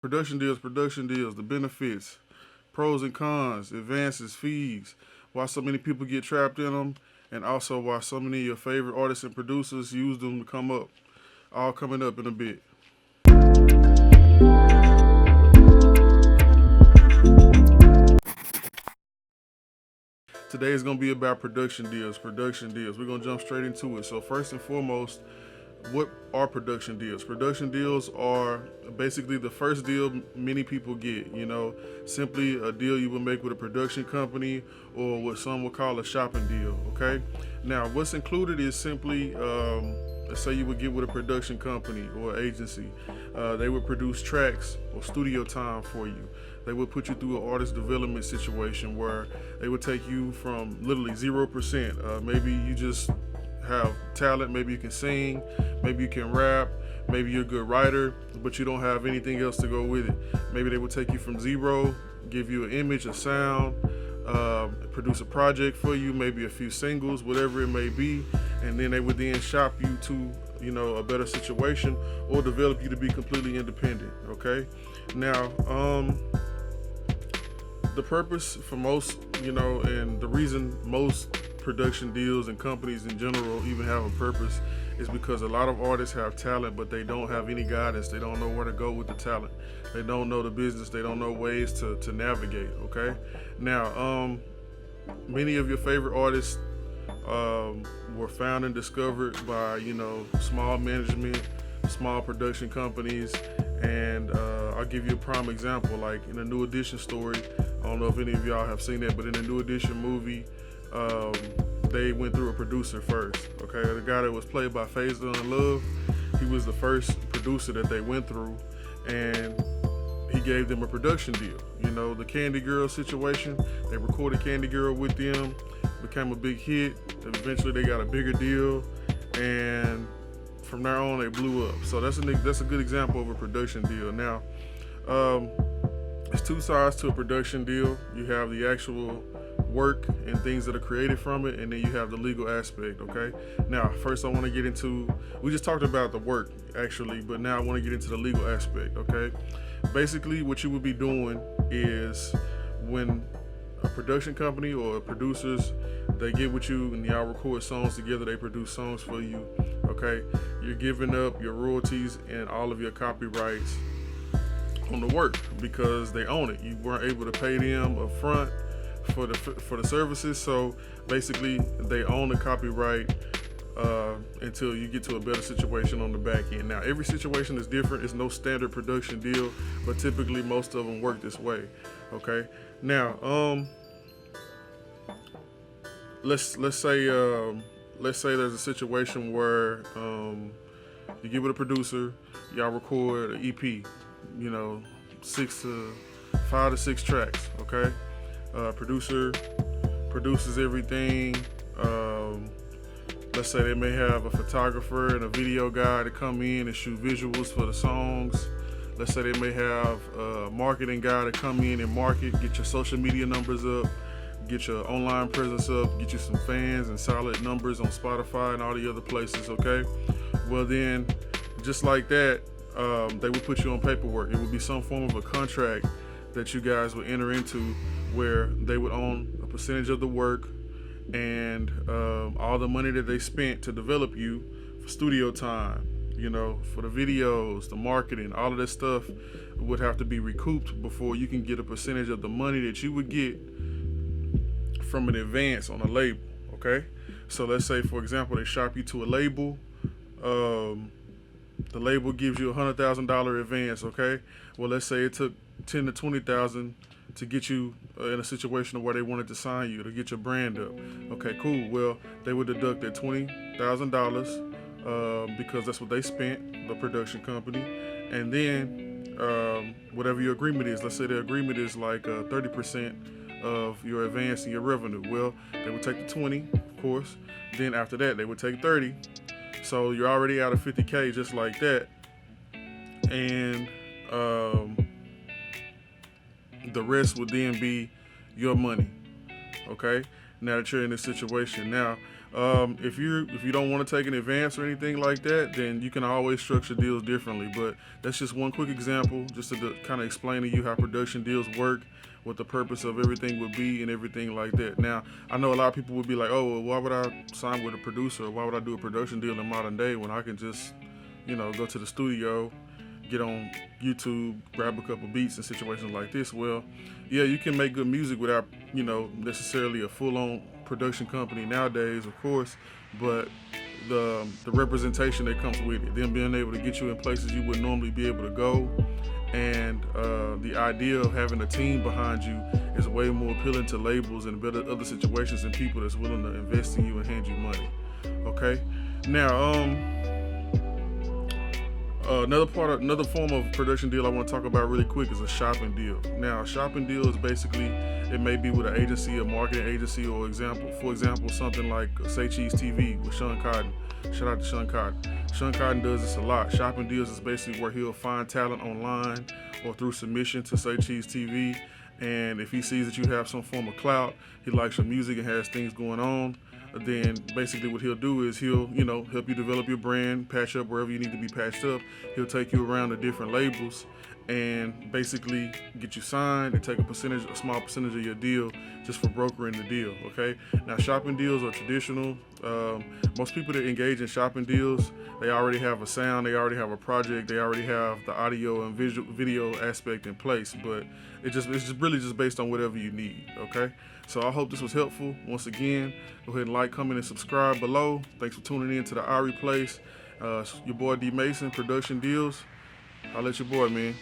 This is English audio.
Production deals, the benefits, pros and cons, advances, fees, why so many people get trapped in them, and also why so many of your favorite artists and producers use them to come up. All coming up in a bit. Today is going to be about production deals. Production deals. We're going to jump straight into it. So, first and foremost, what are production deals? Production deals are basically the first deal many people get. Simply a deal you would make with a production company or what some would call a shopping deal. Okay. Now, what's included is simply, let's say you would get with a production company or agency. They would produce tracks or studio time for you. They would put you through an artist development situation where they would take you from literally 0%. Maybe you just have talent, maybe you can sing, maybe you can rap, maybe you're a good writer, but you don't have anything else to go with it. Maybe they would take you from zero, give you an image, a sound, produce a project for you, maybe a few singles, whatever it may be, and then they would then shop you to a better situation or develop you to be completely independent. Okay. Now, the purpose for most, and the reason most production deals and companies in general even have a purpose is because a lot of artists have talent, but they don't have any guidance. They don't know where to go with the talent. They don't know the business. They don't know ways to navigate. Okay. Now, many of your favorite artists were found and discovered by small management, small production companies, and I'll give you a prime example. Like in the New Edition story, I don't know if any of y'all have seen that, but in the New Edition movie, they went through a producer first. Okay, the guy that was played by Faisal in Love, he was the first producer that they went through, and he gave them a production deal. The Candy Girl situation, they recorded Candy Girl with them, became a big hit. Eventually, they got a bigger deal, and from there on, they blew up. So that's a good example of a production deal. Now, there's two sides to a production deal. You have the actual work and things that are created from it, and then you have the legal aspect. Okay. Now, first, I want to get into. We just talked about the work actually, but now I want to get into the legal aspect. Okay. Basically, what you would be doing is when a production company or producers, they get with you and y'all record songs together, they produce songs for you. Okay, you're giving up your royalties and all of your copyrights on the work because they own it. You weren't able to pay them up front for the services, so basically they own the copyright until you get to a better situation on the back end. Now, every situation is different. It's no standard production deal, but typically most of them work this way. Okay. Now, let's say there's a situation where you get with a producer, y'all record an EP, 5 to 6 tracks. Okay. Producer produces everything. Let's say they may have a photographer and a video guy to come in and shoot visuals for the songs. Let's say they may have a marketing guy to come in and market, get your social media numbers up, get your online presence up, get you some fans and solid numbers on Spotify and all the other places. Okay. Well, then, just like that, they would put you on paperwork. It would be some form of a contract that you guys would enter into where they would own a percentage of the work, and all the money that they spent to develop you for studio time, for the videos, the marketing, all of that stuff would have to be recouped before you can get a percentage of the money that you would get from an advance on a label. Okay. So let's say, for example, they shop you to a label. The label gives you $100,000 advance. Okay. Well, let's say it took 10 to 20,000 to get you in a situation where they wanted to sign you to get your brand up. Okay, cool. Well, they would deduct that $20,000 because that's what they spent, the production company, and then whatever your agreement is. Let's say the agreement is like 30% of your advance and your revenue. Well, they would take the 20, of course. Then after that, they would take 30. So you're already out of 50K just like that, and the rest would then be your money. Okay. now that you're in this situation. Now, if you don't want to take an advance or anything like that, then you can always structure deals differently. But that's just one quick example, just to kind of explain to you how production deals work, what the purpose of everything would be, and everything like that. Now, I know a lot of people would be like, "Oh, well, why would I sign with a producer? Why would I do a production deal in modern day when I can just, go to the studio, get on YouTube, grab a couple beats in situations like this?" Well, yeah, you can make good music without, necessarily a full-on production company nowadays, of course, but the representation that comes with it, them being able to get you in places you wouldn't normally be able to go, and the idea of having a team behind you is way more appealing to labels and other situations and people that's willing to invest in you and hand you money. Okay, now another form of production deal I want to talk about really quick is a shopping deal. Now, a shopping deal is basically, it may be with an agency, a marketing agency, or for example, something like Say Cheese TV with Sean Cotton. Shout out to Sean Cotton. Sean Cotton does this a lot. Shopping deals is basically where he'll find talent online or through submission to Say Cheese TV. And if he sees that you have some form of clout, he likes your music and has things going on, then basically what he'll do is he'll, help you develop your brand, patch up wherever you need to be patched up. He'll take you around to different labels and basically get you signed and take a small percentage of your deal just for brokering the deal, okay? Now, shopping deals are traditional. Most people that engage in shopping deals, they already have a sound, they already have a project, they already have the audio and video aspect in place, but it's just really just based on whatever you need, okay? So I hope this was helpful. Once again, go ahead and like, comment, and subscribe below. Thanks for tuning in to the Irie Place. Your boy D Mason, Production Deals. I'll let your boy, man.